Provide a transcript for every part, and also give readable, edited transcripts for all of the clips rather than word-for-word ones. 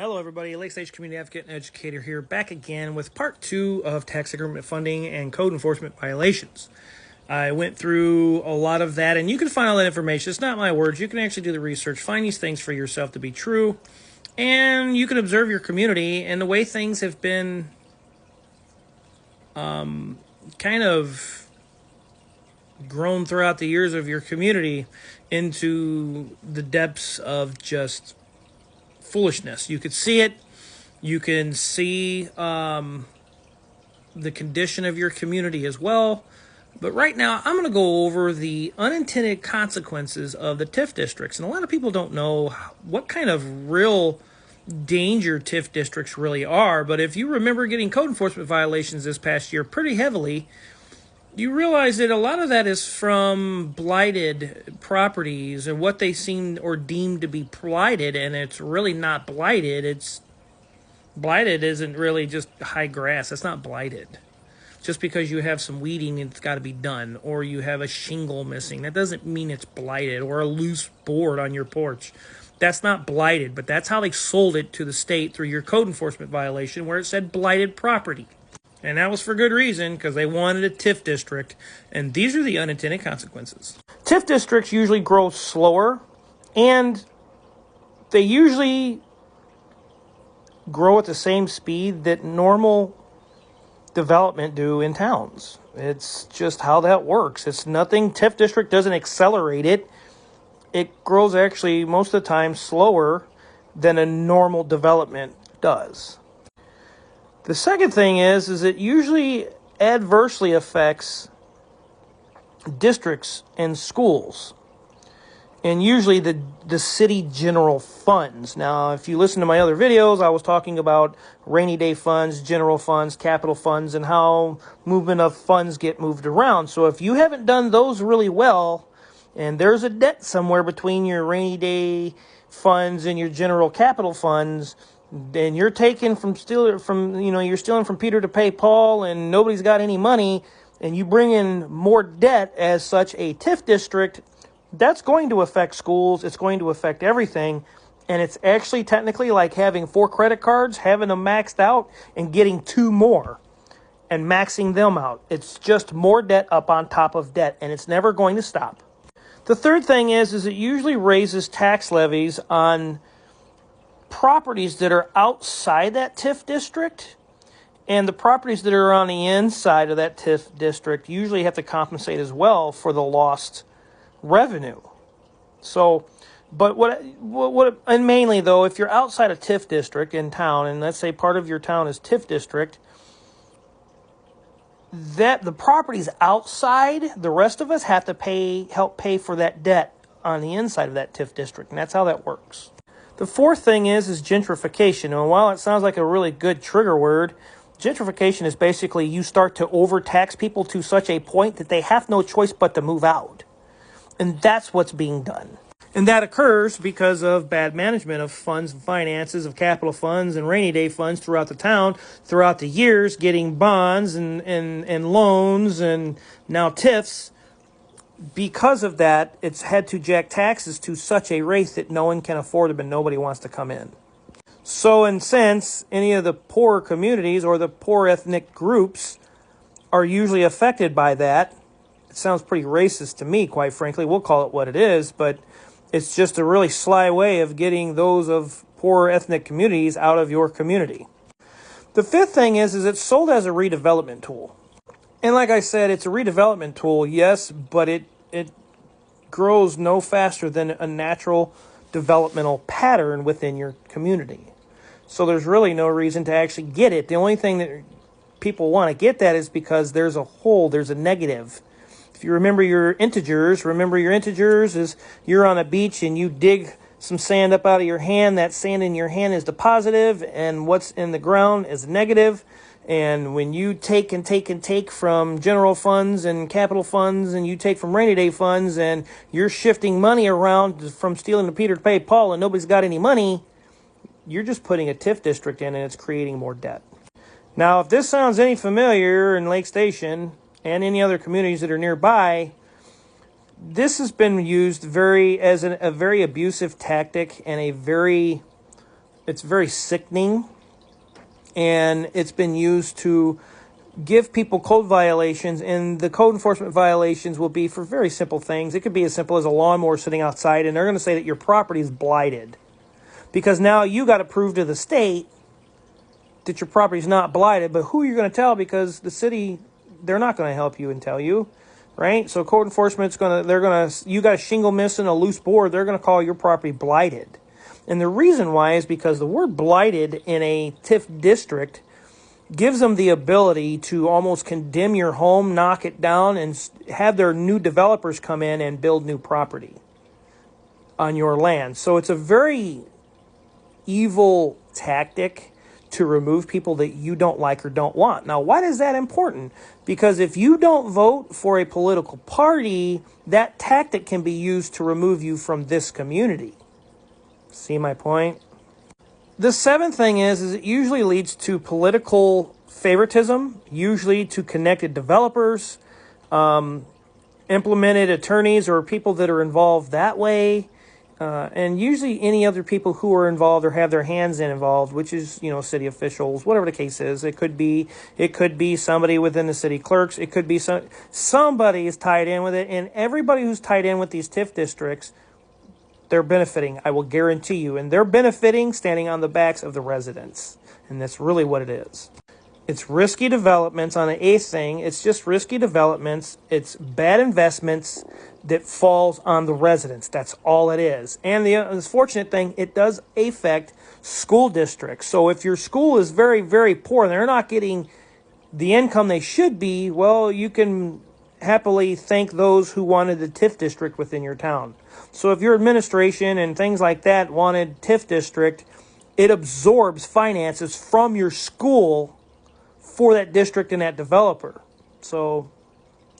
Hello everybody, L.S.S.T Community Advocate and Educator here, back again with part 2 of tax increment funding and code enforcement violations. I went through a lot of that, and you can find all that information. It's not my words. You can actually do the research, find these things for yourself to be true, and you can observe your community and the way things have been kind of grown throughout the years of your community into the depths of just foolishness. You could see it. You can see the condition of your community as well. But right now, I'm going to go over the unintended consequences of the TIF districts. And a lot of people don't know what kind of real danger TIF districts really are. But if you remember getting code enforcement violations this past year pretty heavily, you realize that a lot of that is from blighted properties and what they seem or deem to be blighted, and it's really not blighted. It's blighted isn't really just high grass. That's not blighted. Just because you have some weeding, it's got to be done, or you have a shingle missing, that doesn't mean it's blighted, or a loose board on your porch. That's not blighted, but that's how they sold it to the state through your code enforcement violation where it said blighted property. And that was for good reason, because they wanted a TIF district, and these are the unintended consequences. TIF districts usually grow slower, and they usually grow at the same speed that normal development do in towns. It's just how that works. It's nothing. TIF district doesn't accelerate it. It grows actually most of the time slower than a normal development does. The second thing is it usually adversely affects districts and schools, and usually the city general funds. Now, if you listen to my other videos, I was talking about rainy day funds, general funds, capital funds, and how movement of funds get moved around. So if you haven't done those really well, and there's a debt somewhere between your rainy day funds and your general capital funds, then you're taking you're stealing from Peter to pay Paul, and nobody's got any money, and you bring in more debt as such a TIF district, that's going to affect schools. It's going to affect everything. And it's actually technically like having 4 credit cards, having them maxed out, and getting 2 more and maxing them out. It's just more debt up on top of debt, and it's never going to stop. The third thing is it usually raises tax levies on properties that are outside that TIF district, and the properties that are on the inside of that TIF district usually have to compensate as well for the lost revenue. So, but and mainly though, if you're outside a TIF district in town, and let's say part of your town is TIF district, that the properties outside, the rest of us have to help pay for that debt on the inside of that TIF district, and that's how that works. The fourth thing is gentrification. And while it sounds like a really good trigger word, gentrification is basically you start to overtax people to such a point that they have no choice but to move out. And that's what's being done. And that occurs because of bad management of funds and finances, of capital funds and rainy day funds throughout the town, throughout the years, getting bonds and loans and now TIFs. Because of that, it's had to jack taxes to such a rate that no one can afford them and nobody wants to come in. So in sense, any of the poorer communities or the poor ethnic groups are usually affected by that. It sounds pretty racist to me, quite frankly. We'll call it what it is, but it's just a really sly way of getting those of poorer ethnic communities out of your community. The fifth thing is it's sold as a redevelopment tool. And like I said, it's a redevelopment tool, yes, but it grows no faster than a natural developmental pattern within your community. So there's really no reason to actually get it. The only thing that people want to get that is because there's a hole, there's a negative. If you remember your integers is you're on a beach and you dig some sand up out of your hand. That sand in your hand is the positive, and what's in the ground is negative. And when you take from general funds and capital funds, and you take from rainy day funds, and you're shifting money around from stealing to Peter to pay Paul, and nobody's got any money, you're just putting a TIF district in, and it's creating more debt. Now, if this sounds any familiar in Lake Station and any other communities that are nearby, this has been used as a very abusive tactic and a very It's very sickening, and it's been used to give people code violations, and the code enforcement violations will be for very simple things. It could be as simple as a lawnmower sitting outside, and they're going to say that your property is blighted because now you got to prove to the state that your property is not blighted. But who are you going to tell? Because the city, they're not going to help you and tell you, right? So code enforcement's you got a shingle missing, a loose board, they're going to call your property blighted. And the reason why is because the word blighted in a TIF district gives them the ability to almost condemn your home, knock it down, and have their new developers come in and build new property on your land. So it's a very evil tactic to remove people that you don't like or don't want. Now, why is that important? Because if you don't vote for a political party, that tactic can be used to remove you from this community. See my point? The seventh thing is it usually leads to political favoritism, usually to connected developers, implemented attorneys or people that are involved that way, and usually any other people who are involved or have their hands involved, which is, city officials, whatever the case is. It could be somebody within the city clerks. It could be somebody is tied in with it, and everybody who's tied in with these TIF districts, they're benefiting, I will guarantee you. And they're benefiting standing on the backs of the residents. And that's really what it is. It's risky developments on the eighth thing. It's just risky developments. It's bad investments that falls on the residents. That's all it is. And the unfortunate thing, it does affect school districts. So if your school is very, very poor and they're not getting the income they should be, well, you can happily thank those who wanted the TIF district within your town. So if your administration and things like that wanted TIF district, it absorbs finances from your school for that district and that developer. So,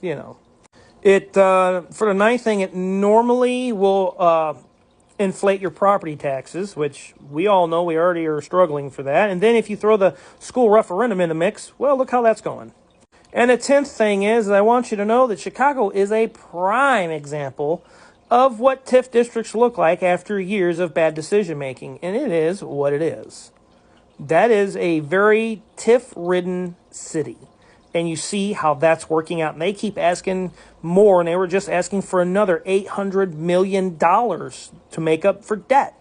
it for the ninth thing, it normally will inflate your property taxes, which we all know we already are struggling for that. And then if you throw the school referendum in the mix, well, look how that's going. And the 10th thing is, I want you to know that Chicago is a prime example of what TIF districts look like after years of bad decision making. And it is what it is. That is a very TIF-ridden city. And you see how that's working out. And they keep asking more, and they were just asking for another $800 million to make up for debt.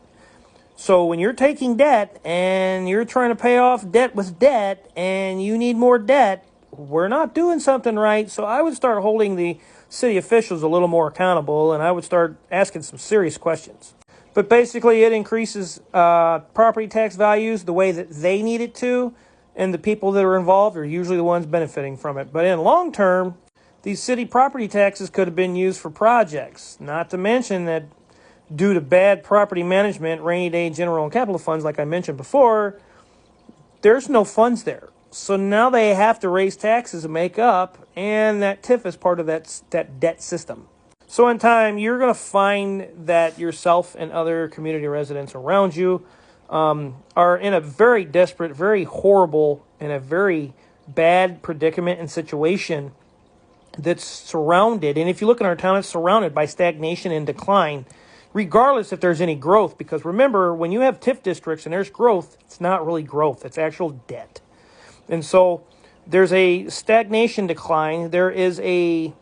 So when you're taking debt and you're trying to pay off debt with debt and you need more debt, we're not doing something right. So I would start holding the city officials a little more accountable, and I would start asking some serious questions. But basically, it increases property tax values the way that they need it to, and the people that are involved are usually the ones benefiting from it. But in long term, these city property taxes could have been used for projects, not to mention that due to bad property management, rainy day general and capital funds, like I mentioned before, there's no funds there. So now they have to raise taxes to make up, and that TIF is part of that debt system. So in time, you're going to find that yourself and other community residents around you are in a very desperate, very horrible, and a very bad predicament and situation that's surrounded. And if you look in our town, it's surrounded by stagnation and decline, regardless if there's any growth. Because remember, when you have TIF districts and there's growth, it's not really growth. It's actual debt. And so there's a stagnation decline. There is you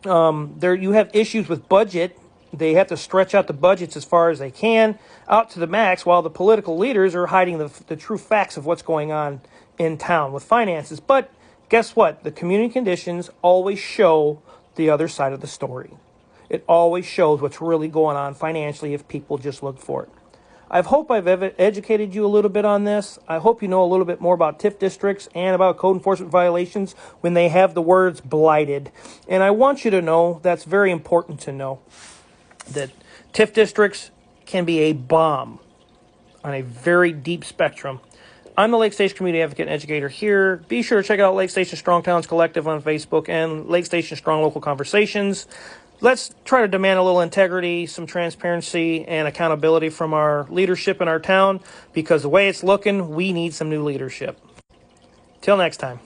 have issues with budget. They have to stretch out the budgets as far as they can out to the max, while the political leaders are hiding the true facts of what's going on in town with finances. But guess what? The community conditions always show the other side of the story. It always shows what's really going on financially if people just look for it. I hope I've educated you a little bit on this. I hope you know a little bit more about TIF districts and about code enforcement violations when they have the words blighted. And I want you to know, that's very important to know, that TIF districts can be a bomb on a very deep spectrum. I'm the Lake Station Community Advocate and Educator here. Be sure to check out Lake Station Strong Towns Collective on Facebook and Lake Station Strong Local Conversations. Let's try to demand a little integrity, some transparency, and accountability from our leadership in our town, because the way it's looking, we need some new leadership. Till next time.